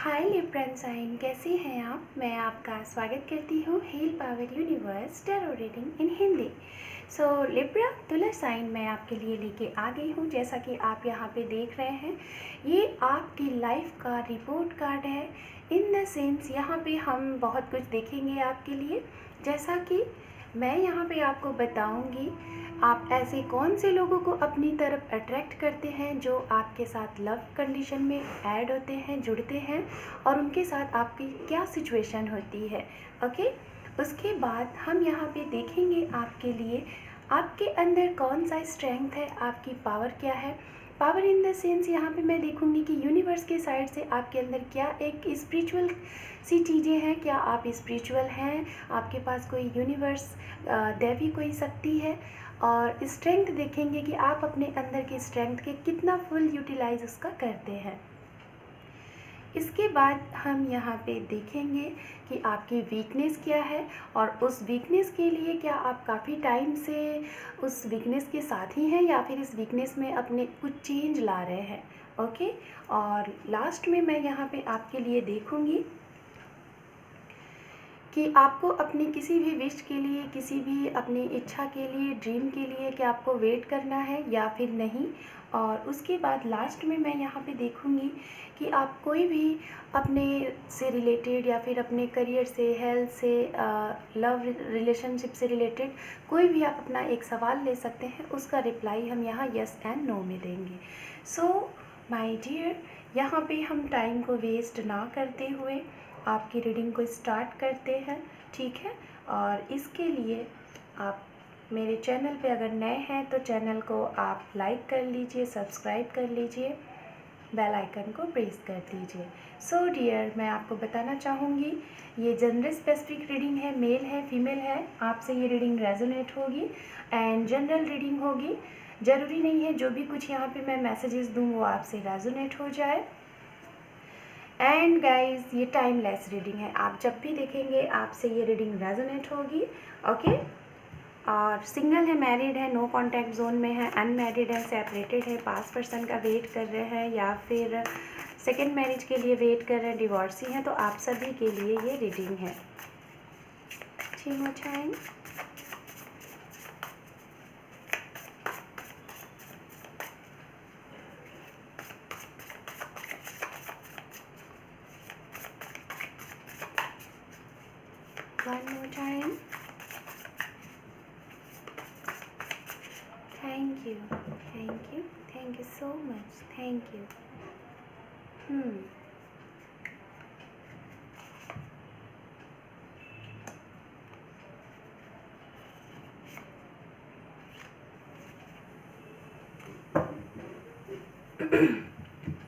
हाय Libran sign, कैसे हैं आप। मैं आपका स्वागत करती हूँ heal power universe tarot reading in Hindi. So Libra तुला साइन मैं आपके लिए लेके आ गई हूँ। जैसा कि आप यहाँ पे देख रहे हैं, ये आपकी लाइफ का रिपोर्ट कार्ड है। इन द सेंस यहाँ पे हम बहुत कुछ देखेंगे आपके लिए। जैसा कि मैं यहाँ पे आपको बताऊँगी, आप ऐसे कौन से लोगों को अपनी तरफ अट्रैक्ट करते हैं जो आपके साथ लव कंडीशन में ऐड होते हैं, जुड़ते हैं, और उनके साथ आपकी क्या सिचुएशन होती है। ओके, उसके बाद हम यहाँ पे देखेंगे आपके लिए आपके अंदर कौन सा स्ट्रेंथ है, आपकी पावर क्या है। पावर इन द सेंस यहाँ पे मैं देखूँगी कि यूनिवर्स के साइड से आपके अंदर क्या एक स्पिरिचुअल सी चीज़ें हैं, क्या आप स्पिरिचुअल हैं, आपके पास कोई यूनिवर्स दैवी कोई शक्ति है। और स्ट्रेंथ देखेंगे कि आप अपने अंदर की स्ट्रेंथ के कितना फुल यूटिलाइज उसका करते हैं। इसके बाद हम यहाँ पे देखेंगे कि आपकी वीकनेस क्या है, और उस वीकनेस के लिए क्या आप काफ़ी टाइम से उस वीकनेस के साथ ही हैं या फिर इस वीकनेस में अपने कुछ चेंज ला रहे हैं। ओके, और लास्ट में मैं यहाँ पे आपके लिए देखूँगी कि आपको अपनी किसी भी विश के लिए, किसी भी अपनी इच्छा के लिए, ड्रीम के लिए क्या आपको वेट करना है या फिर नहीं। और उसके बाद लास्ट में मैं यहाँ पे देखूँगी कि आप कोई भी अपने से रिलेटेड या फिर अपने करियर से, हेल्थ से, लव रिलेशनशिप से रिलेटेड कोई भी आप अपना एक सवाल ले सकते हैं। उसका रिप्लाई हम यहाँ यस एंड नो में देंगे। सो माय डियर, यहाँ पे हम टाइम को वेस्ट ना करते हुए आपकी रीडिंग को स्टार्ट करते हैं, ठीक है। और इसके लिए आप मेरे चैनल पे अगर नए हैं तो चैनल को आप लाइक कर लीजिए, सब्सक्राइब कर लीजिए, बेल आइकन को प्रेस कर दीजिए। सो डियर, मैं आपको बताना चाहूँगी ये जनरल स्पेसिफिक रीडिंग है, मेल है फीमेल है, आपसे ये रीडिंग रेजोनेट होगी एंड जनरल रीडिंग होगी। ज़रूरी नहीं है जो भी कुछ यहाँ पे मैं मैसेजेस दूँ वो आपसे रेजोनेट हो जाए। एंड गाइज, ये टाइमलेस रीडिंग है, आप जब भी देखेंगे आपसे ये रीडिंग रेजोनेट होगी। ओके, और सिंगल है, मैरिड है, नो कॉन्टैक्ट जोन में है, अनमैरिड है, सेपरेटेड है, पास पर्सन का वेट कर रहे हैं या फिर सेकेंड मैरिज के लिए वेट कर रहे हैं, डिवोर्सी हैं, तो आप सभी के लिए ये रीडिंग है। चिमोचाइन, one more time. Thank you, thank you, thank you so much, thank you.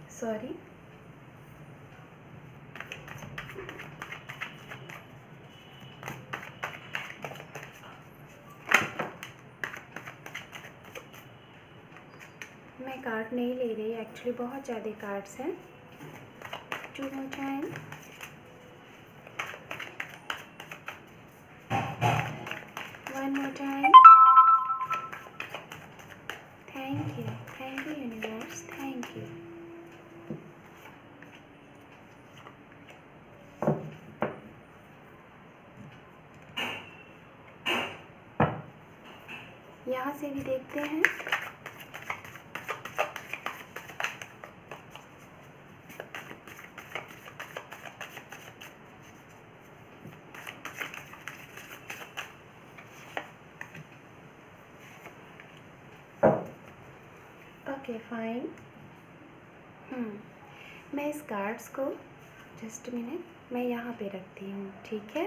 Sorry. मैं कार्ड नहीं ले रही, एक्चुअली बहुत ज़्यादा कार्ड्स हैं। Two more time, one more time. Thank you universe, thank you. यहाँ से भी देखते हैं। Okay fine. मैं इस कार्ड्स को जस्ट मिनट मैं यहाँ पे रखती हूँ, ठीक है।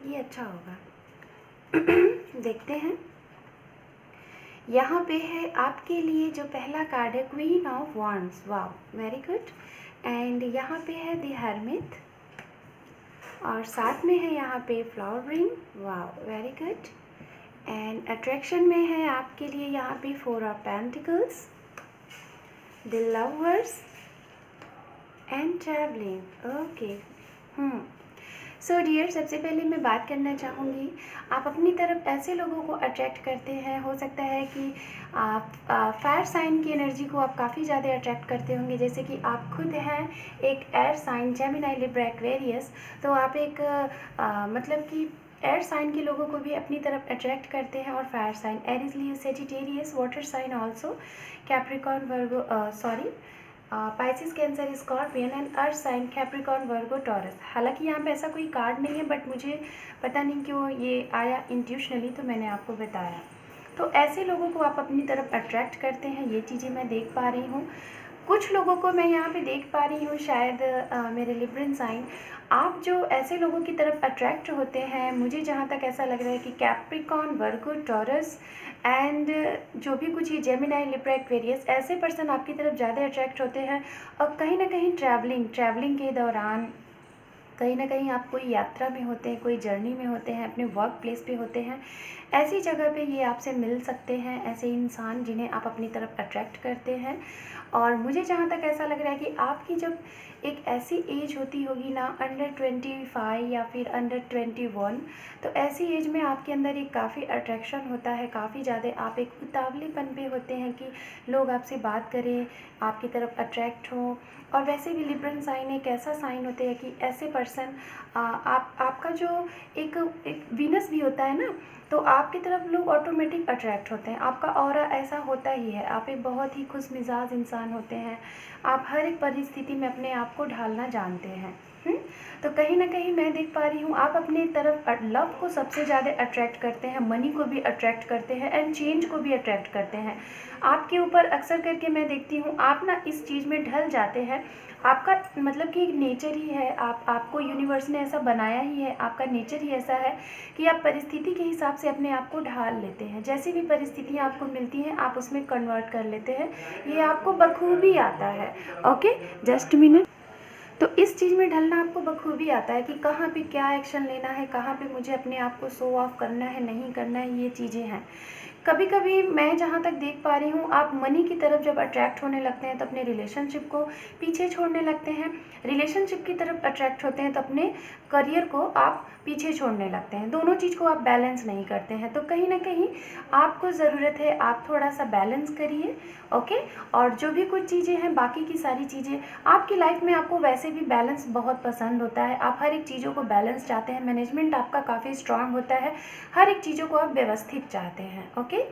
ये अच्छा होगा। देखते हैं, यहाँ पे है आपके लिए जो पहला कार्ड है, queen of wands. Wow, very good. And यहाँ पे है द हर्मिट, और साथ में है यहाँ पे flowering. Wow, very good. And attraction में है आपके लिए यहाँ पे four of pentacles, the lovers and travelling. Okay, so dear, सबसे पहले मैं बात करना चाहूँगी, आप अपनी तरफ ऐसे लोगों को अट्रैक्ट करते हैं। हो सकता है कि आप फायर साइन की एनर्जी को आप काफ़ी ज़्यादा अट्रैक्ट करते होंगे। जैसे कि आप खुद हैं एक air sign, Gemini, Libra, Aquarius, तो आप एक मतलब कि एयर साइन के लोगों को भी अपनी तरफ अट्रैक्ट करते हैं। और fire sign Aries, Leo, Sagittarius, water sign also, Capricorn, Virgo, sorry, Pisces, Cancer, Scorpion and earth sign, Capricorn, Virgo, Taurus. हालांकि यहाँ पे ऐसा कोई कार्ड नहीं है, बट मुझे पता नहीं क्यों ये आया इंट्यूशनली, तो मैंने आपको बताया। तो ऐसे लोगों को आप अपनी तरफ अट्रैक्ट करते हैं, ये चीज़ें मैं देख पा रही हूँ। कुछ लोगों को मैं यहाँ पे देख पा रही हूँ, शायद मेरे लिब्रन साइन, आप जो ऐसे लोगों की तरफ अट्रैक्ट होते हैं, मुझे जहाँ तक ऐसा लग रहा है कि कैप्रिकॉर्न, वर्गो, टॉरस एंड जो भी कुछ ये जेमिनी, लिब्रा, एक्वेरियस, ऐसे पर्सन आपकी तरफ ज़्यादा अट्रैक्ट होते हैं। और कहीं ना कहीं ट्रैवलिंग के दौरान, कहीं ना कहीं आप कोई यात्रा में होते हैं, कोई जर्नी में होते हैं, अपने वर्क प्लेस पे होते हैं, ऐसी जगह पे ये आपसे मिल सकते हैं, ऐसे इंसान जिन्हें आप अपनी तरफ अट्रैक्ट करते हैं। और मुझे जहाँ तक ऐसा लग रहा है कि आपकी जब एक ऐसी एज होती होगी ना, अंडर 25 या फिर अंडर 21, तो ऐसी एज में आपके अंदर एक काफ़ी अट्रैक्शन होता है, काफ़ी ज़्यादा आप एक उतावलेपन पे होते हैं कि लोग आपसे बात करें, आपकी तरफ अट्रैक्ट हों। और वैसे भी लिब्रन साइन एक ऐसा साइन होते हैं कि ऐसे पर्सन आपका जो एक वीनस भी होता है ना, तो आपकी तरफ लोग ऑटोमेटिक अट्रैक्ट होते हैं। आपका ऑरा ऐसा होता ही है, आप एक बहुत ही खुश मिजाज इंसान होते हैं, आप हर एक परिस्थिति में अपने आप को ढालना जानते हैं। तो कहीं ना कहीं मैं देख पा रही हूँ आप अपनी तरफ लव को सबसे ज़्यादा अट्रैक्ट करते हैं, मनी को भी अट्रैक्ट करते हैं एंड चेंज को भी अट्रैक्ट करते हैं। आपके ऊपर अक्सर करके मैं देखती हूँ आप ना इस चीज़ में ढल जाते हैं। आपका मतलब कि एक नेचर ही है, आपको यूनिवर्स ने ऐसा बनाया ही है, आपका नेचर ही ऐसा है कि आप परिस्थिति के हिसाब से अपने आप को ढाल लेते हैं। जैसी भी परिस्थितियाँ आपको मिलती हैं आप उसमें कन्वर्ट कर लेते हैं, ये आपको बखूबी आता है। Okay, just minute. तो इस चीज़ में ढलना आपको बखूबी आता है कि कहाँ पे क्या एक्शन लेना है, कहाँ पे मुझे अपने आप को शो ऑफ करना है, नहीं करना है, ये चीज़ें हैं। कभी कभी मैं जहाँ तक देख पा रही हूँ आप मनी की तरफ जब अट्रैक्ट होने लगते हैं तो अपने रिलेशनशिप को पीछे छोड़ने लगते हैं, रिलेशनशिप की तरफ अट्रैक्ट होते हैं तो अपने करियर को आप पीछे छोड़ने लगते हैं। दोनों चीज़ को आप बैलेंस नहीं करते हैं, तो कहीं ना कहीं आपको ज़रूरत है आप थोड़ा सा बैलेंस करिए। ओके, और जो भी कुछ चीज़ें हैं, बाकी की सारी चीज़ें आपकी लाइफ में, आपको वैसे भी बैलेंस बहुत पसंद होता है, आप हर एक चीज़ों को बैलेंस चाहते हैं, मैनेजमेंट आपका काफ़ी स्ट्रांग होता है, हर एक चीज़ों को आप व्यवस्थित चाहते हैं। ओके,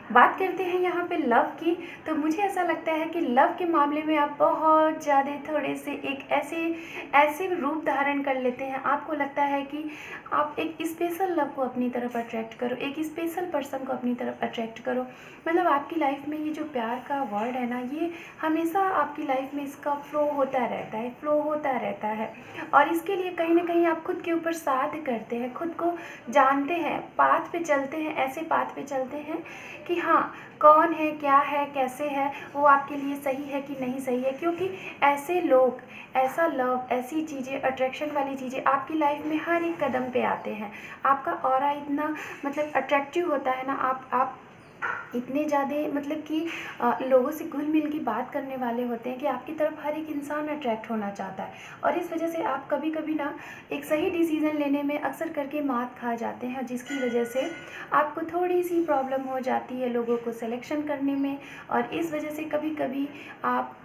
बात करते हैं यहाँ पे लव की, तो मुझे ऐसा लगता है कि लव के मामले में आप बहुत ज़्यादा थोड़े से एक ऐसे रूप धारण कर लेते हैं, आपको लगता है कि आप एक स्पेशल लव को अपनी तरफ अट्रैक्ट करो, एक स्पेशल पर्सन को अपनी तरफ अट्रैक्ट करो। मतलब आपकी लाइफ में ये जो प्यार का वर्ड है ना, ये हमेशा आपकी लाइफ में इसका फ्लो होता रहता है, फ्लो होता रहता है। और इसके लिए कहीं ना कहीं आप खुद के ऊपर साध करते हैं, खुद को जानते हैं, पाथ पे चलते हैं, ऐसे पाथ पे चलते हैं कि हाँ, कौन है, क्या है, कैसे है, वो आपके लिए सही है कि नहीं सही है। क्योंकि ऐसे लोग, ऐसा लव, ऐसी चीज़ें, अट्रैक्शन वाली चीज़ें आपकी लाइफ में हर एक कदम पे आते हैं। आपका ऑरा इतना मतलब अट्रैक्टिव होता है ना, आप इतने ज़्यादा मतलब कि लोगों से घुल मिल की बात करने वाले होते हैं कि आपकी तरफ हर एक इंसान अट्रैक्ट होना चाहता है। और इस वजह से आप कभी कभी ना एक सही डिसीज़न लेने में अक्सर करके मात खा जाते हैं, जिसकी वजह से आपको थोड़ी सी प्रॉब्लम हो जाती है लोगों को सिलेक्शन करने में। और इस वजह से कभी कभी आप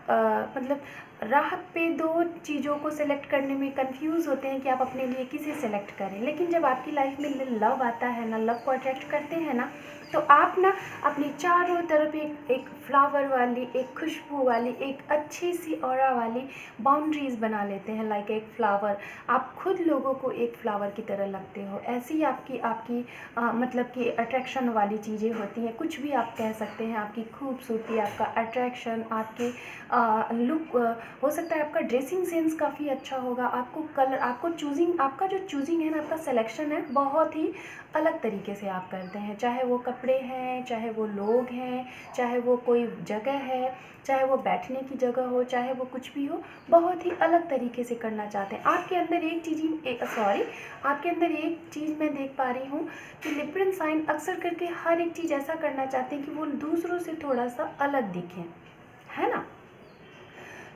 मतलब राह पे दो चीज़ों को सेलेक्ट करने में कंफ्यूज होते हैं कि आप अपने लिए किसे सेलेक्ट करें। लेकिन जब आपकी लाइफ में लव आता है ना, लव को अट्रैक्ट करते हैं ना, तो आप ना अपने चारों तरफ एक फ्लावर वाली, एक खुशबू वाली, एक अच्छी सी ऑरा वाली बाउंड्रीज बना लेते हैं, लाइक एक फ्लावर। आप खुद लोगों को एक फ्लावर की तरह लगते हो, ऐसी आपकी आपकी मतलब कि अट्रैक्शन वाली चीज़ें होती हैं। कुछ भी आप कह सकते हैं, आपकी खूबसूरती, आपका अट्रैक्शन, आपके लुक, हो सकता है आपका ड्रेसिंग सेंस काफ़ी अच्छा होगा, आपको कलर, आपको चूजिंग, आपका जो चूजिंग है ना, आपका सिलेक्शन है, बहुत ही अलग तरीके से आप करते हैं। चाहे वो कपड़े हैं, चाहे वो लोग हैं, चाहे वो कोई जगह है, चाहे वो बैठने की जगह हो, चाहे वो कुछ भी हो, बहुत ही अलग तरीके से करना चाहते हैं। आपके अंदर आपके अंदर एक चीज़ मैं देख पा रही हूँ कि लिब्रन साइन अक्सर करके हर एक चीज़ ऐसा करना चाहते हैं कि वो दूसरों से थोड़ा सा अलग दिखें, है ना।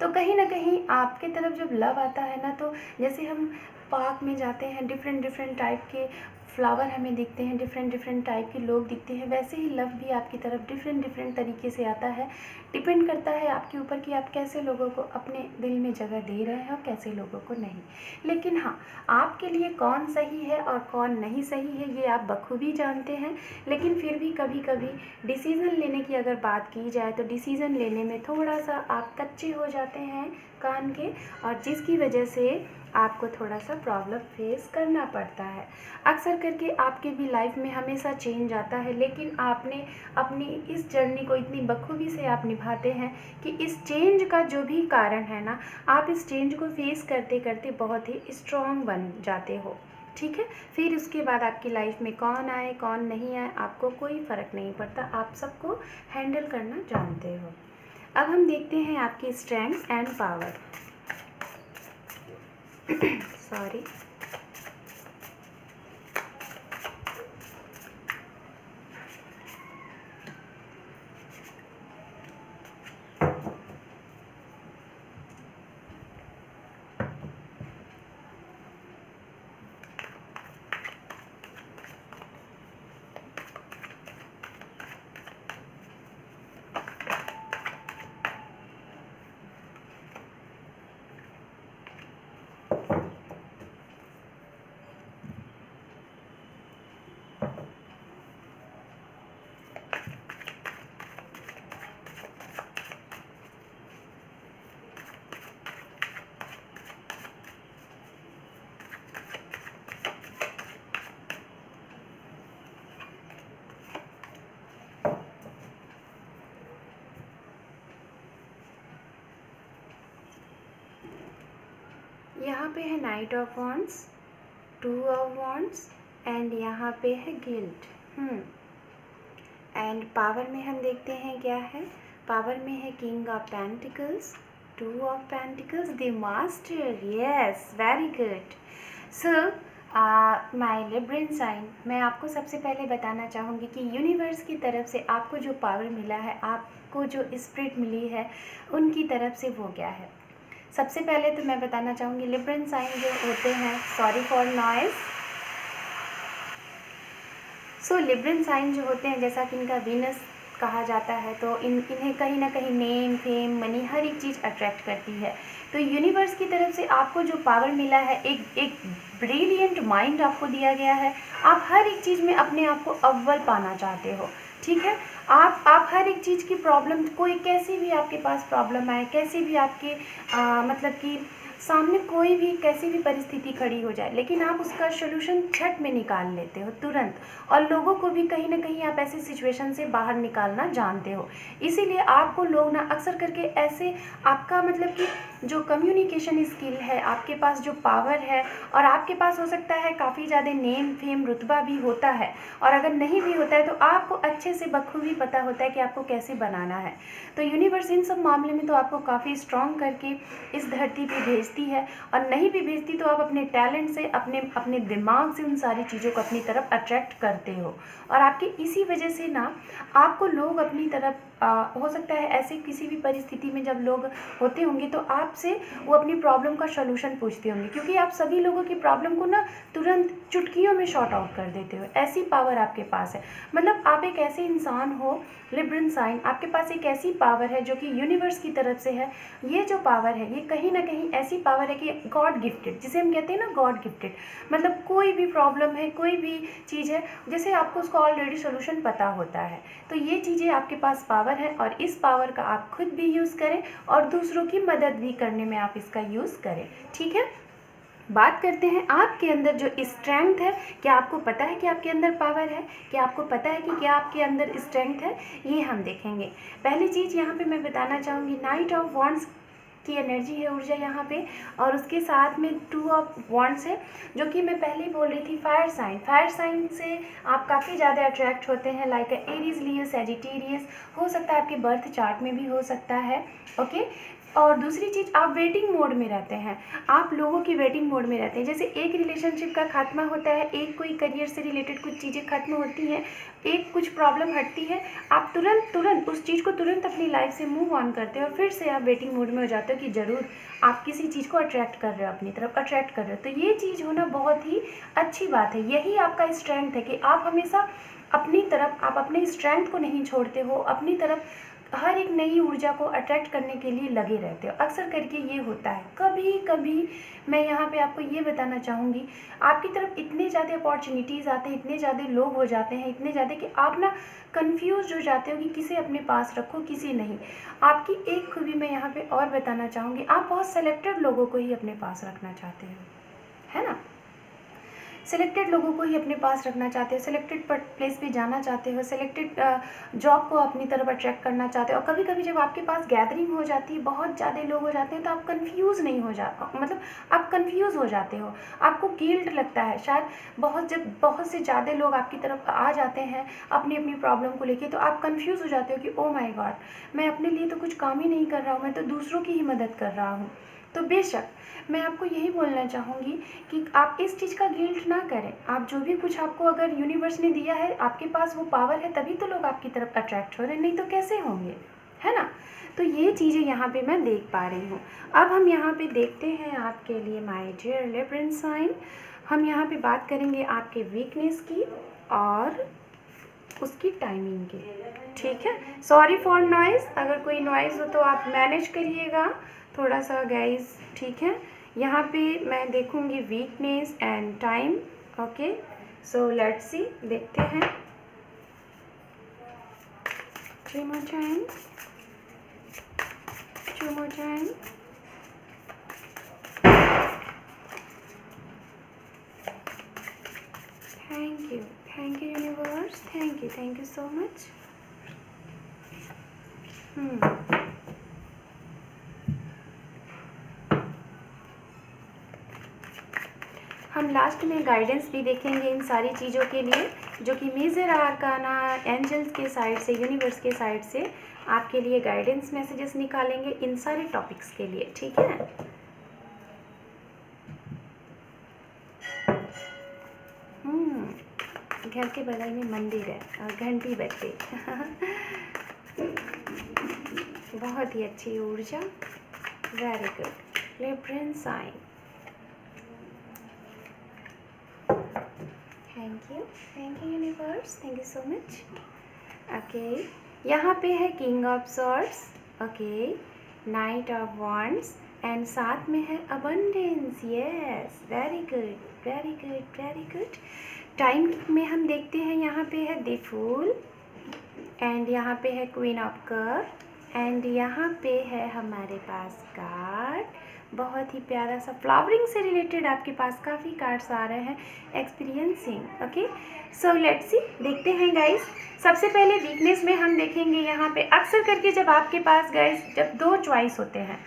तो कहीं ना कहीं आपके तरफ जब लव आता है ना, तो जैसे हम पार्क में जाते हैं, डिफरेंट डिफरेंट टाइप के फ्लावर हमें दिखते हैं, डिफरेंट डिफरेंट टाइप के लोग दिखते हैं, वैसे ही लव भी आपकी तरफ डिफरेंट डिफरेंट तरीके से आता है। डिपेंड करता है आपके ऊपर कि आप कैसे लोगों को अपने दिल में जगह दे रहे हैं और कैसे लोगों को नहीं। लेकिन हाँ, आपके लिए कौन सही है और कौन नहीं सही है ये आप बखूबी जानते हैं। लेकिन फिर भी कभी कभी डिसीज़न लेने की अगर बात की जाए तो डिसीज़न लेने में थोड़ा सा आप कच्चे हो जाते हैं कान के, और जिसकी वजह से आपको थोड़ा सा प्रॉब्लम फेस करना पड़ता है। अक्सर करके आपके भी लाइफ में हमेशा चेंज आता है, लेकिन आपने अपनी इस जर्नी को इतनी बखूबी से आप निभाते हैं कि इस चेंज का जो भी कारण है ना, आप इस चेंज को फेस करते करते बहुत ही स्ट्रॉन्ग बन जाते हो। ठीक है, फिर उसके बाद आपकी लाइफ में कौन आए कौन नहीं आए आपको कोई फ़र्क नहीं पड़ता, आप सबको हैंडल करना जानते हो। अब हम देखते हैं आपकी स्ट्रेंथ एंड पावर। सॉरी। यहाँ पे है night of wands, 2 of wands and यहाँ पे है गिल्ट। एंड पावर में हम देखते हैं क्या है, पावर में है king of pentacles, 2 of pentacles, the master. Yes, very good. So my Libran sign, मैं आपको सबसे पहले बताना चाहूँगी कि यूनिवर्स की तरफ से आपको जो पावर मिला है, आपको जो स्पिरिट मिली है, उनकी तरफ से वो क्या है। सबसे पहले तो मैं बताना चाहूँगी लिब्रन साइन जो होते हैं, sorry for noise. So Libran sign जो होते हैं, जैसा कि इनका वीनस कहा जाता है, तो इन्हें कहीं ना कहीं नेम, फेम, मनी, हर एक चीज़ अट्रैक्ट करती है। तो यूनिवर्स की तरफ से आपको जो पावर मिला है, एक ब्रिलियंट माइंड आपको दिया गया है। आप हर एक चीज़ में अपने आप को अव्वल पाना चाहते हो। ठीक है, आप हर एक चीज़ की प्रॉब्लम, कोई कैसी भी आपके पास प्रॉब्लम आए, कैसी भी आपके मतलब कि सामने कोई भी कैसी भी परिस्थिति खड़ी हो जाए, लेकिन आप उसका सोल्यूशन झट में निकाल लेते हो तुरंत, और लोगों को भी कहीं ना कहीं आप ऐसे सिचुएशन से बाहर निकालना जानते हो। इसीलिए आपको लोग ना अक्सर करके ऐसे, आपका मतलब कि जो कम्युनिकेशन स्किल है, आपके पास जो पावर है, और आपके पास हो सकता है काफ़ी ज़्यादा नेम, फेम, रुतबा भी होता है, और अगर नहीं भी होता है तो आपको अच्छे से बखूबी पता होता है कि आपको कैसे बनाना है। तो यूनिवर्स इन सब मामले में तो आपको काफ़ी स्ट्रॉन्ग करके इस धरती पे भेजती है, और नहीं भी भेजती तो आप अपने टैलेंट से, अपने दिमाग से उन सारी चीज़ों को अपनी तरफ अट्रैक्ट करते हो, और आपकी इसी वजह से ना आपको लोग अपनी तरफ हो सकता है ऐसे किसी भी परिस्थिति में जब लोग होते होंगे तो आपसे वो अपनी प्रॉब्लम का सलूशन पूछते होंगे, क्योंकि आप सभी लोगों की प्रॉब्लम को ना तुरंत चुटकियों में शॉर्ट आउट कर देते हो। ऐसी पावर आपके पास है, मतलब आप एक ऐसे इंसान हो लिब्रन साइन, आपके पास एक ऐसी पावर है जो कि यूनिवर्स की तरफ से है। ये जो पावर है, ये कहीं ना कहीं ऐसी पावर है कि गॉड गिफ्टेड, जिसे हम कहते हैं ना गॉड गिफ्टेड, मतलब कोई भी प्रॉब्लम है, कोई भी चीज़ है, जैसे आपको उसका ऑलरेडी सोल्यूशन पता होता है। तो ये चीज़ें आपके पास पावर है, और इस पावर का आप खुद भी यूज़ करें और दूसरों की मदद भी करने में आप इसका यूज़ करें। ठीक है, बात करते हैं आपके अंदर जो स्ट्रेंथ है। क्या आपको पता है कि आपके अंदर पावर है? क्या आपको पता है कि क्या आपके अंदर स्ट्रेंथ है? ये हम देखेंगे। पहली चीज़ यहाँ पे मैं बताना चाहूँगी, नाइट ऑफ वॉन्ड्स की एनर्जी है, ऊर्जा यहाँ पे, और उसके साथ में 2 ऑफ वॉन्ड्स है, जो कि मैं पहले बोल रही थी फायर साइन। फायर साइन से आप काफ़ी ज़्यादा अट्रैक्ट होते हैं, लाइक एरीज, लियो, सैजिटेरियस, हो सकता है आपके बर्थ चार्ट में भी हो सकता है। ओके, और दूसरी चीज़, आप वेटिंग मोड में रहते हैं, आप लोगों की वेटिंग मोड में रहते हैं। जैसे एक रिलेशनशिप का खात्मा होता है, एक कोई करियर से रिलेटेड कुछ चीज़ें खत्म होती हैं, एक कुछ प्रॉब्लम हटती है, आप तुरंत उस चीज़ को तुरंत अपनी लाइफ से मूव ऑन करते हो और फिर से आप वेटिंग मोड में हो जाते हो कि ज़रूर आप किसी चीज़ को अट्रैक्ट कर रहे हो, अपनी तरफ अट्रैक्ट कर रहे हो। तो ये चीज़ होना बहुत ही अच्छी बात है। यही आपका स्ट्रेंथ है कि आप हमेशा अपनी तरफ, आप अपने स्ट्रेंथ को नहीं छोड़ते हो, अपनी तरफ हर एक नई ऊर्जा को अट्रैक्ट करने के लिए लगे रहते हो। अक्सर करके ये होता है। कभी कभी मैं यहाँ पे आपको ये बताना चाहूँगी, आपकी तरफ इतने ज़्यादा अपॉर्चुनिटीज़ आते हैं, इतने ज़्यादा लोग हो जाते हैं, इतने ज़्यादा कि आप ना कन्फ्यूज हो जाते हो कि किसे अपने पास रखो, किसे नहीं। आपकी एक खूबी मैं यहाँ पे और बताना चाहूँगी, आप बहुत सेलेक्टेड लोगों को ही अपने पास रखना चाहते हो, है ना। सिलेक्टेड लोगों को ही अपने पास रखना चाहते हो, सिलेक्टेड प्लेस पे जाना चाहते हो, सिलेक्टेड जॉब को अपनी तरफ अट्रैक्ट करना चाहते हो। और कभी कभी जब आपके पास गैदरिंग हो जाती है, बहुत ज़्यादा लोग हो जाते हैं, तो आप कंफ्यूज नहीं हो जा मतलब आप कंफ्यूज हो जाते हो, आपको गिल्ट लगता है शायद। जब बहुत से ज़्यादा लोग आपकी तरफ आ जाते हैं अपनी अपनी प्रॉब्लम को लेके, तो आप कंफ्यूज हो जाते हो कि ओ माय गॉड, मैं अपने लिए तो कुछ काम ही नहीं कर रहा हूँ, मैं तो दूसरों की ही मदद कर रहा हूँ। तो बेशक मैं आपको यही बोलना चाहूँगी कि आप इस चीज़ का गिल्ट ना करें। आप जो भी कुछ आपको अगर यूनिवर्स ने दिया है, आपके पास वो पावर है, तभी तो लोग आपकी तरफ अट्रैक्ट हो रहे हैं, नहीं तो कैसे होंगे, है ना। तो ये चीज़ें यहाँ पे मैं देख पा रही हूँ। अब हम यहाँ पे देखते हैं आपके लिए माय डियर लिब्रा साइन, हम यहाँ पे बात करेंगे आपके वीकनेस की और उसकी टाइमिंग की, ठीक है। सॉरी फॉर नॉइज़, अगर कोई नॉइज़ हो तो आप मैनेज करिएगा थोड़ा सा गाइस, ठीक है। यहाँ पे मैं देखूँगी weakness and time, okay. So let's see, देखते हैं। 3 more time, 2 more time, thank you universe, thank you so much। हम लास्ट में गाइडेंस भी देखेंगे इन सारी चीज़ों के लिए, जो कि मेजर आर्काना एंजल्स के साइड से, यूनिवर्स के साइड से आपके लिए गाइडेंस मैसेजेस निकालेंगे इन सारे टॉपिक्स के लिए, ठीक है। घर के बगल में मंदिर है और घंटी बजती बहुत ही अच्छी ऊर्जा, very good Libra sign, thank you universe, thank you so much. Okay, यहाँ पे है king of swords, okay, knight of wands and साथ में है abundance, yes, very good very good very good. Time में हम देखते हैं यहाँ पे है द फूल एंड यहाँ पे है क्वीन ऑफ कप एंड यहाँ पे है हमारे पास कार्ड, बहुत ही प्यारा सा फ्लावरिंग से रिलेटेड आपके पास काफ़ी कार्ड्स आ रहे हैं, experiencing, okay. So let's see, देखते हैं गाइस। सबसे पहले वीकनेस में हम देखेंगे यहाँ पे, अक्सर करके जब आपके पास गाइस जब 2 चॉइस होते हैं,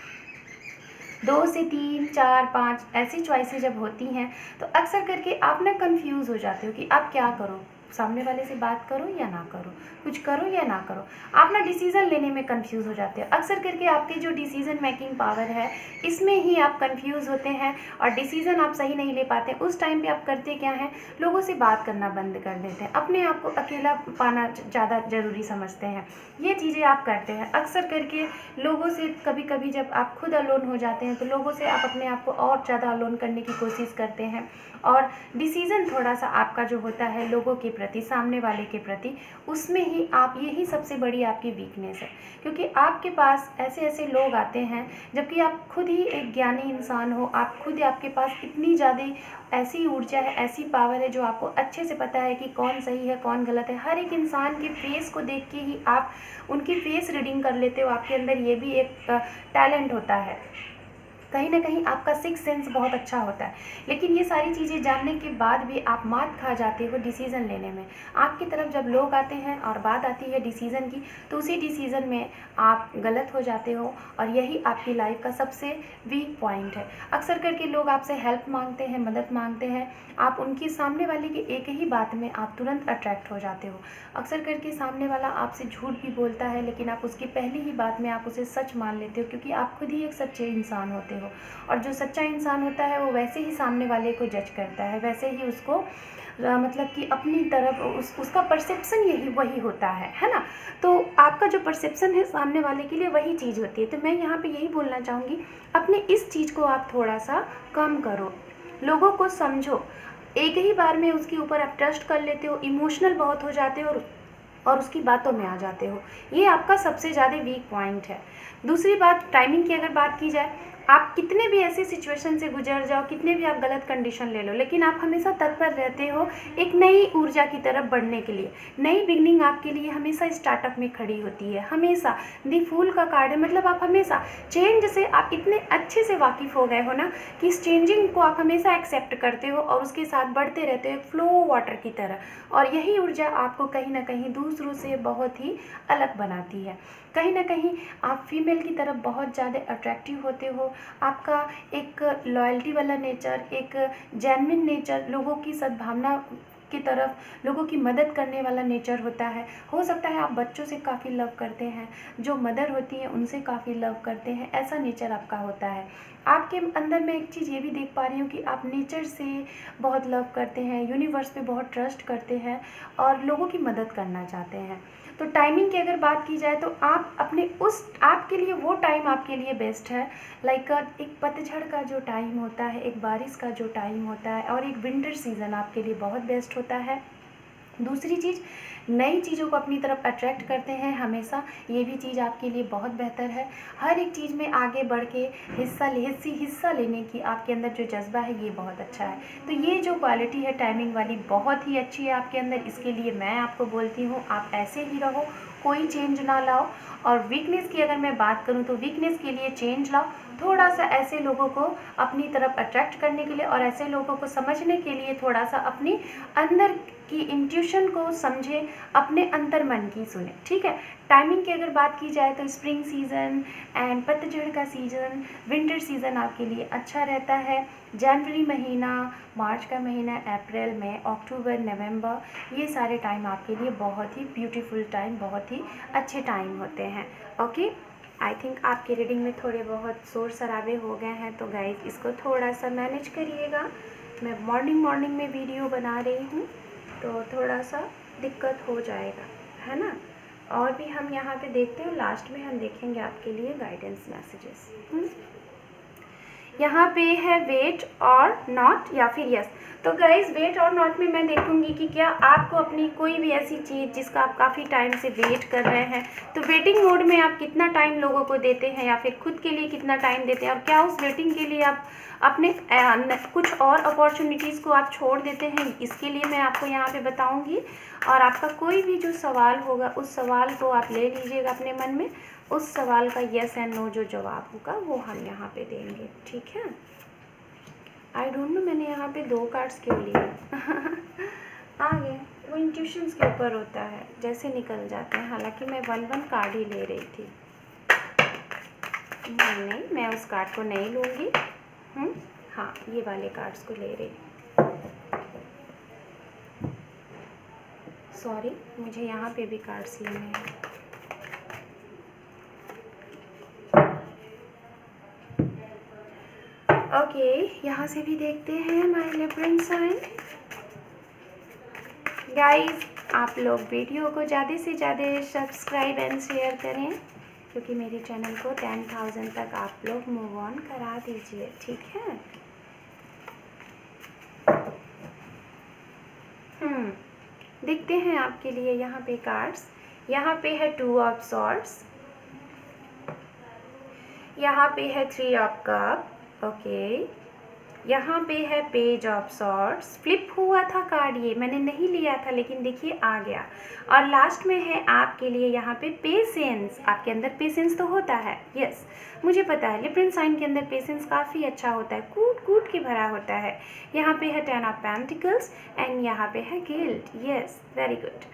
2 से 3 4 5 ऐसी चॉइसें जब होती हैं, तो अक्सर करके आप ना कंफ्यूज हो जाते हो कि आप क्या करो, सामने वाले से बात करो या ना करो, कुछ करो या ना करो, आप ना डिसीज़न लेने में कंफ्यूज हो जाते हो। अक्सर करके आपकी जो डिसीज़न मेकिंग पावर है, इसमें ही आप कंफ्यूज होते हैं और डिसीज़न आप सही नहीं ले पाते। उस टाइम पे आप करते क्या हैं, लोगों से बात करना बंद कर देते हैं, अपने आप को अकेला पाना ज़्यादा ज़रूरी समझते हैं, ये चीज़ें आप करते हैं। अक्सर करके लोगों से कभी कभी जब आप खुद अलोन हो जाते हैं, तो लोगों से आप अपने आप को और ज़्यादा अलोन करने की कोशिश करते हैं और डिसीज़न थोड़ा सा आपका जो होता है लोगों के प्रति, सामने वाले के प्रति, उसमें ही आप, यही सबसे बड़ी आपकी वीकनेस है। क्योंकि आपके पास ऐसे ऐसे लोग आते हैं, जबकि आप खुद ही एक ज्ञानी इंसान हो, आप खुद, आपके पास इतनी ज़्यादा ऐसी ऊर्जा है, ऐसी पावर है, जो आपको अच्छे से पता है कि कौन सही है कौन गलत है। हर एक इंसान के फेस को देख के ही आप उनकी फेस रीडिंग कर लेते हो, आपके अंदर ये भी एक टैलेंट होता है। कहीं ना कहीं आपका सिक्स सेंस बहुत अच्छा होता है, लेकिन ये सारी चीज़ें जानने के बाद भी आप मात खा जाते हो डिसीज़न लेने में। आपकी तरफ जब लोग आते हैं और बात आती है डिसीज़न की, तो उसी डिसीज़न में आप गलत हो जाते हो, और यही आपकी लाइफ का सबसे वीक पॉइंट है। अक्सर करके लोग आपसे हेल्प मांगते हैं, मदद मांगते हैं, आप उनकी सामने वाले की एक ही बात में आप तुरंत अट्रैक्ट हो जाते हो। अक्सर करके सामने वाला आपसे झूठ भी बोलता है, लेकिन आप उसकी पहली ही बात में आप उसे सच मान लेते हो, क्योंकि आप खुद ही एक सच्चे इंसान होते हो। और जो सच्चा इंसान होता है वो वैसे ही सामने वाले को जज करता है, वैसे ही उसको मतलब कि अपनी तरफ उसका परसेप्शन यही वही होता है ना। तो आपका जो परसेप्शन है सामने वाले के लिए वही चीज़ होती है। तो मैं यहाँ पे यही बोलना चाहूँगी, अपने इस चीज़ को आप थोड़ा सा कम करो, लोगों को समझो। एक ही बार में उसके ऊपर आप ट्रस्ट कर लेते हो, इमोशनल बहुत हो जाते हो और उसकी बातों में आ जाते हो। ये आपका सबसे ज़्यादा वीक पॉइंट है। दूसरी बात, टाइमिंग की अगर बात की जाए, आप कितने भी ऐसे सिचुएशन से गुजर जाओ, कितने भी आप गलत कंडीशन ले लो, लेकिन आप हमेशा तत्पर रहते हो एक नई ऊर्जा की तरफ बढ़ने के लिए। नई बिगनिंग आपके लिए हमेशा स्टार्टअप में खड़ी होती है, हमेशा। दी फूल का कार्ड है, मतलब आप हमेशा चेंज से आप इतने अच्छे से वाकिफ़ हो गए हो ना कि इस चेंजिंग को आप हमेशा एक्सेप्ट करते हो और उसके साथ बढ़ते रहते हो, एक फ्लो वाटर की तरह। और यही ऊर्जा आपको कहीं ना कहीं दूसरों से बहुत ही अलग बनाती है। कहीं ना कहीं आप फीमेल की तरफ बहुत ज़्यादा अट्रैक्टिव होते हो। आपका एक लॉयल्टी वाला नेचर, एक जेन्युइन नेचर, लोगों की सद्भावना की तरफ, लोगों की मदद करने वाला नेचर होता है। हो सकता है आप बच्चों से काफ़ी लव करते हैं, जो मदर होती हैं उनसे काफ़ी लव करते हैं, ऐसा नेचर आपका होता है। आपके अंदर मैं एक चीज़ ये भी देख पा रही हूँ कि आप नेचर से बहुत लव करते हैं, यूनिवर्स पे बहुत ट्रस्ट करते हैं और लोगों की मदद करना चाहते हैं। तो टाइमिंग की अगर बात की जाए तो आप अपने आपके लिए वो टाइम आपके लिए बेस्ट है। लाइक एक पतझड़ का जो टाइम होता है, एक बारिश का जो टाइम होता है, और एक विंटर सीज़न आपके लिए बहुत बेस्ट होता है। दूसरी चीज़, नई चीज़ों को अपनी तरफ अट्रैक्ट करते हैं हमेशा, ये भी चीज़ आपके लिए बहुत बेहतर है। हर एक चीज़ में आगे बढ़ के हिस्सा लेने की आपके अंदर जो जज्बा है ये बहुत अच्छा है। तो ये जो क्वालिटी है टाइमिंग वाली बहुत ही अच्छी है आपके अंदर। इसके लिए मैं आपको बोलती हूँ आप ऐसे ही रहो, कोई चेंज ना लाओ। और वीकनेस की अगर मैं बात करूँ तो वीकनेस के लिए चेंज लाओ, थोड़ा सा ऐसे लोगों को अपनी तरफ अट्रैक्ट करने के लिए और ऐसे लोगों को समझने के लिए थोड़ा सा अपनी अंदर की इंट्यूशन को समझे, अपने अंतर मन की सुने, ठीक है। टाइमिंग की अगर बात की जाए तो स्प्रिंग सीज़न एंड पतझड़ का सीज़न, विंटर सीज़न आपके लिए अच्छा रहता है। जनवरी महीना, मार्च का महीना, अप्रैल, मई, अक्टूबर, नवंबर, ये सारे टाइम आपके लिए बहुत ही ब्यूटीफुल टाइम, बहुत ही अच्छे टाइम होते हैं। ओके, आई थिंक आपकी रीडिंग में थोड़े बहुत शोर शराबे हो गए हैं, तो गाइज इसको थोड़ा सा मैनेज करिएगा। मैं मॉर्निंग में वीडियो बना रही हूँ तो थोड़ा सा दिक्कत हो जाएगा, है ना। और भी हम यहाँ पे देखते हैं, लास्ट में हम देखेंगे आपके लिए गाइडेंस मैसेजेस। यहाँ पे है वेट और नॉट या फिर यस। तो गाइज वेट और नॉट में मैं देखूंगी कि क्या आपको अपनी कोई भी ऐसी चीज़ जिसका आप काफ़ी टाइम से वेट कर रहे हैं, तो वेटिंग मोड में आप कितना टाइम लोगों को देते हैं या फिर खुद के लिए कितना टाइम देते हैं, और क्या उस वेटिंग के लिए आप अपने कुछ और अपॉर्चुनिटीज़ को आप छोड़ देते हैं, इसके लिए मैं आपको यहाँ पे बताऊँगी। और आपका कोई भी जो सवाल होगा उस सवाल को आप ले लीजिएगा अपने मन में, उस सवाल का यस एंड नो जो जवाब होगा वो हम यहाँ पे देंगे, ठीक है। आई डोंट नो मैंने यहाँ पे 2 कार्ड्स क्यों लिए आगे वो इंट्यूशंस के ऊपर होता है, जैसे निकल जाते हैं। हालांकि मैं 1 कार्ड ही ले रही थी। नहीं, मैं उस कार्ड को नहीं लूँगी। हाँ, ये वाले कार्ड्स को ले रही। सॉरी, मुझे यहाँ पे भी कार्ड्स लेने हैं। ओके, यहाँ से भी देखते हैं माय लिब्रन साइन। गाइस, आप लोग वीडियो को ज़्यादा से ज़्यादा सब्सक्राइब एंड शेयर करें, क्योंकि मेरे चैनल को 10,000 तक आप लोग मूव ऑन करा दीजिए, ठीक है। देखते हैं आपके लिए यहाँ पे कार्ड्स। यहाँ पे है 2 ऑफ सॉर्ड्स, यहाँ पे है 3 ऑफ कप, ओके, यहाँ पे है पेज ऑफ सॉर्ड्स, फ्लिप हुआ था कार्ड, ये मैंने नहीं लिया था लेकिन देखिए आ गया। और लास्ट में है आपके लिए यहाँ पे पेशेंस। आपके अंदर पेशेंस तो होता है, यस मुझे पता है, लिब्रन साइन के अंदर पेशेंस काफ़ी अच्छा होता है, कूट कूट के भरा होता है। यहाँ पे है 10 ऑफ पेंटिकल्स एंड यहाँ पे है गिल्ट, यस वेरी गुड।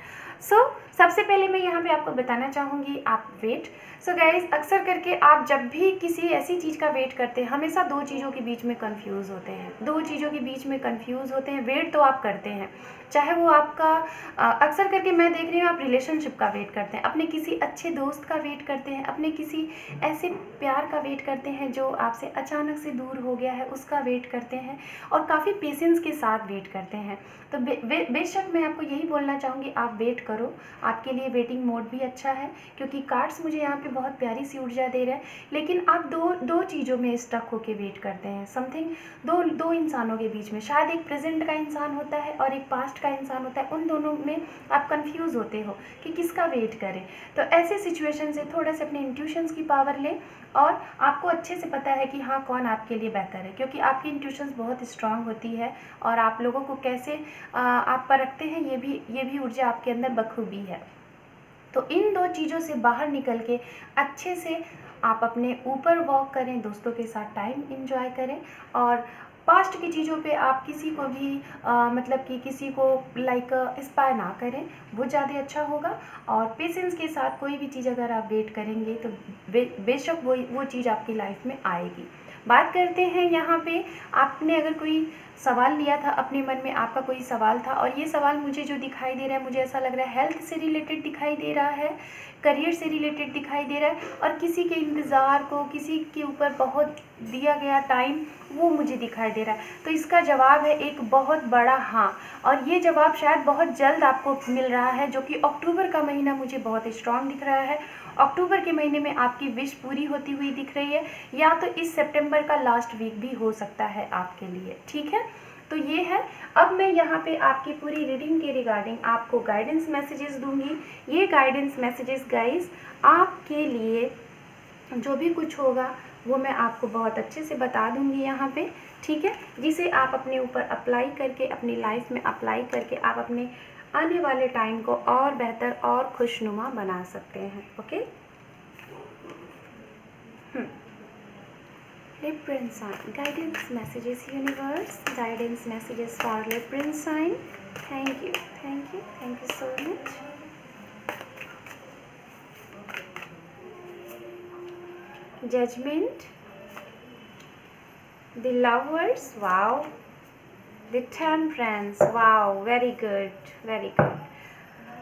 सो सबसे पहले मैं यहाँ पे आपको बताना चाहूँगी आप वेट। सो गाइज, अक्सर करके आप जब भी किसी ऐसी चीज़ का वेट करते हैं, हमेशा दो चीज़ों के बीच में कंफ्यूज होते हैं, दो चीज़ों के बीच में कंफ्यूज होते हैं। वेट तो आप करते हैं, चाहे वो आपका अक्सर करके मैं देख रही हूँ आप रिलेशनशिप का वेट करते हैं, अपने किसी अच्छे दोस्त का वेट करते हैं, अपने किसी ऐसे प्यार का वेट करते हैं जो आपसे अचानक से दूर हो गया है, उसका वेट करते हैं और काफ़ी पेशेंस के साथ वेट करते हैं। तो बेशक मैं आपको यही बोलना चाहूँगी, आप वेट करो, आपके लिए वेटिंग मोड भी अच्छा है, क्योंकि कार्ड्स मुझे यहाँ पे बहुत प्यारी सी ऊर्जा दे रहा है। लेकिन आप दो चीज़ों में स्टक होके वेट करते हैं, समथिंग दो इंसानों के बीच में, शायद एक प्रेजेंट का इंसान होता है और एक पास्ट का इंसान होता है, उन दोनों में आप कंफ्यूज होते हो कि किसका वेट करें। तो ऐसे सिचुएशन से थोड़ा सा अपने इंट्यूशंस की पावर लें और आपको अच्छे से पता है कि हाँ कौन आपके लिए बेहतर है, क्योंकि आपकी इंट्यूशंस बहुत स्ट्रांग होती है और आप लोगों को कैसे आप परखते हैं ये भी ऊर्जा आपके अंदर बखूबी है। तो इन दो चीज़ों से बाहर निकल के अच्छे से आप अपने ऊपर वॉक करें, दोस्तों के साथ टाइम एंजॉय करें और पास्ट की चीज़ों पे आप किसी को भी मतलब कि किसी को लाइक इंस्पायर ना करें, वो ज़्यादा अच्छा होगा। और पेशेंस के साथ कोई भी चीज़ अगर आप वेट करेंगे तो बेशक वो चीज़ आपकी लाइफ में आएगी। बात करते हैं यहाँ पे, आपने अगर कोई सवाल लिया था अपने मन में, आपका कोई सवाल था और ये सवाल मुझे जो दिखाई दे रहा है, मुझे ऐसा लग रहा है हेल्थ से रिलेटेड दिखाई दे रहा है, करियर से रिलेटेड दिखाई दे रहा है और किसी के इंतज़ार को, किसी के ऊपर बहुत दिया गया टाइम वो मुझे दिखाई दे रहा है। तो इसका जवाब है एक बहुत बड़ा हाँ, और ये जवाब शायद बहुत जल्द आपको मिल रहा है, जो कि अक्टूबर का महीना मुझे बहुत स्ट्रांग दिख रहा है। अक्टूबर के महीने में आपकी विश पूरी होती हुई दिख रही है, या तो इस सितंबर का लास्ट वीक भी हो सकता है आपके लिए, ठीक है। तो ये है, अब मैं यहाँ पे आपकी पूरी रीडिंग के रिगार्डिंग आपको गाइडेंस मैसेजेस दूंगी। ये गाइडेंस मैसेजेस गाइस आपके लिए जो भी कुछ होगा वो मैं आपको बहुत अच्छे से बता दूंगी यहाँ पे, ठीक है, जिसे आप अपने ऊपर अप्लाई करके, अपनी लाइफ में अप्लाई करके आप अपने आने वाले टाइम को और बेहतर और खुशनुमा बना सकते हैं। Okay, Libran sign, guidance messages universe, guidance messages for Libran sign. Thank you so much. Judgment, the lovers, wow, the temperance, wow, very good.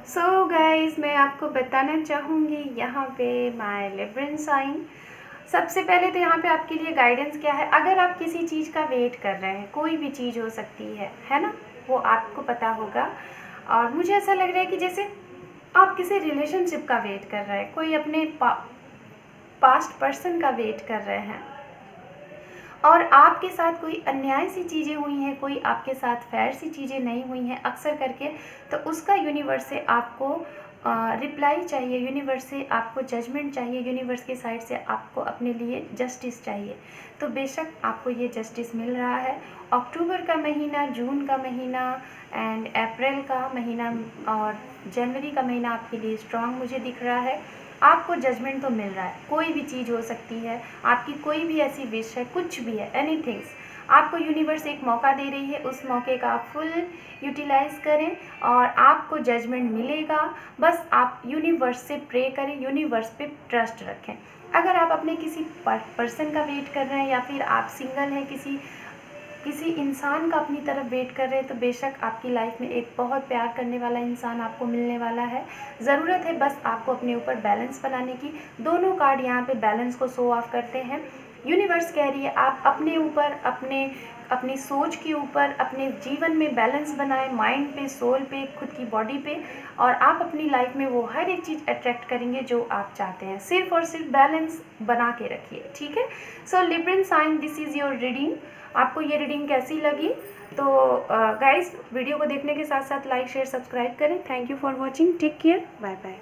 So guys, मैं आपको बताना चाहूँगी यहाँ पे my Libran sign, सबसे पहले तो यहाँ पे आपके लिए गाइडेंस क्या है। अगर आप किसी चीज़ का वेट कर रहे हैं, कोई भी चीज़ हो सकती है ना, वो आपको पता होगा। और मुझे ऐसा लग रहा है कि जैसे आप किसी रिलेशनशिप का वेट कर रहे हैं, कोई अपने पास्ट पर्सन का वेट कर रहे हैं और आपके साथ कोई अन्याय सी चीज़ें हुई हैं, कोई आपके साथ फेयर सी चीज़ें नहीं हुई हैं अक्सर करके, तो उसका यूनिवर्स से आपको रिप्लाई चाहिए, यूनिवर्स से आपको जजमेंट चाहिए, यूनिवर्स के साइड से आपको अपने लिए जस्टिस चाहिए। तो बेशक आपको ये जस्टिस मिल रहा है। अक्टूबर का महीना, जून का महीना एंड अप्रैल का महीना और जनवरी का महीना आपके लिए स्ट्रांग मुझे दिख रहा है। आपको जजमेंट तो मिल रहा है, कोई भी चीज़ हो सकती है, आपकी कोई भी ऐसी विश है, कुछ भी है, एनीथिंग्स, आपको यूनिवर्स एक मौका दे रही है, उस मौके का आप फुल यूटिलाइज करें और आपको जजमेंट मिलेगा। बस आप यूनिवर्स से प्रे करें, यूनिवर्स पे ट्रस्ट रखें। अगर आप अपने किसी पर्सन का वेट कर रहे हैं या फिर आप सिंगल हैं, किसी इंसान का अपनी तरफ वेट कर रहे हैं, तो बेशक आपकी लाइफ में एक बहुत प्यार करने वाला इंसान आपको मिलने वाला है। ज़रूरत है बस आपको अपने ऊपर बैलेंस बनाने की। दोनों कार्ड यहाँ पे बैलेंस को शो ऑफ करते हैं। यूनिवर्स कह रही है आप अपने ऊपर, अपनी सोच के ऊपर, अपने जीवन में बैलेंस बनाएं, माइंड पे, सोल पे, खुद की बॉडी पे, और आप अपनी लाइफ में वो हर एक चीज़ अट्रैक्ट करेंगे जो आप चाहते हैं। सिर्फ और सिर्फ बैलेंस बना के रखिए, ठीक है। So Libran sign, this is your reading. आपको ये रीडिंग कैसी लगी? तो गाइस, वीडियो को देखने के साथ साथ लाइक, शेयर, सब्सक्राइब करें। Thank you for watching, take care, bye bye.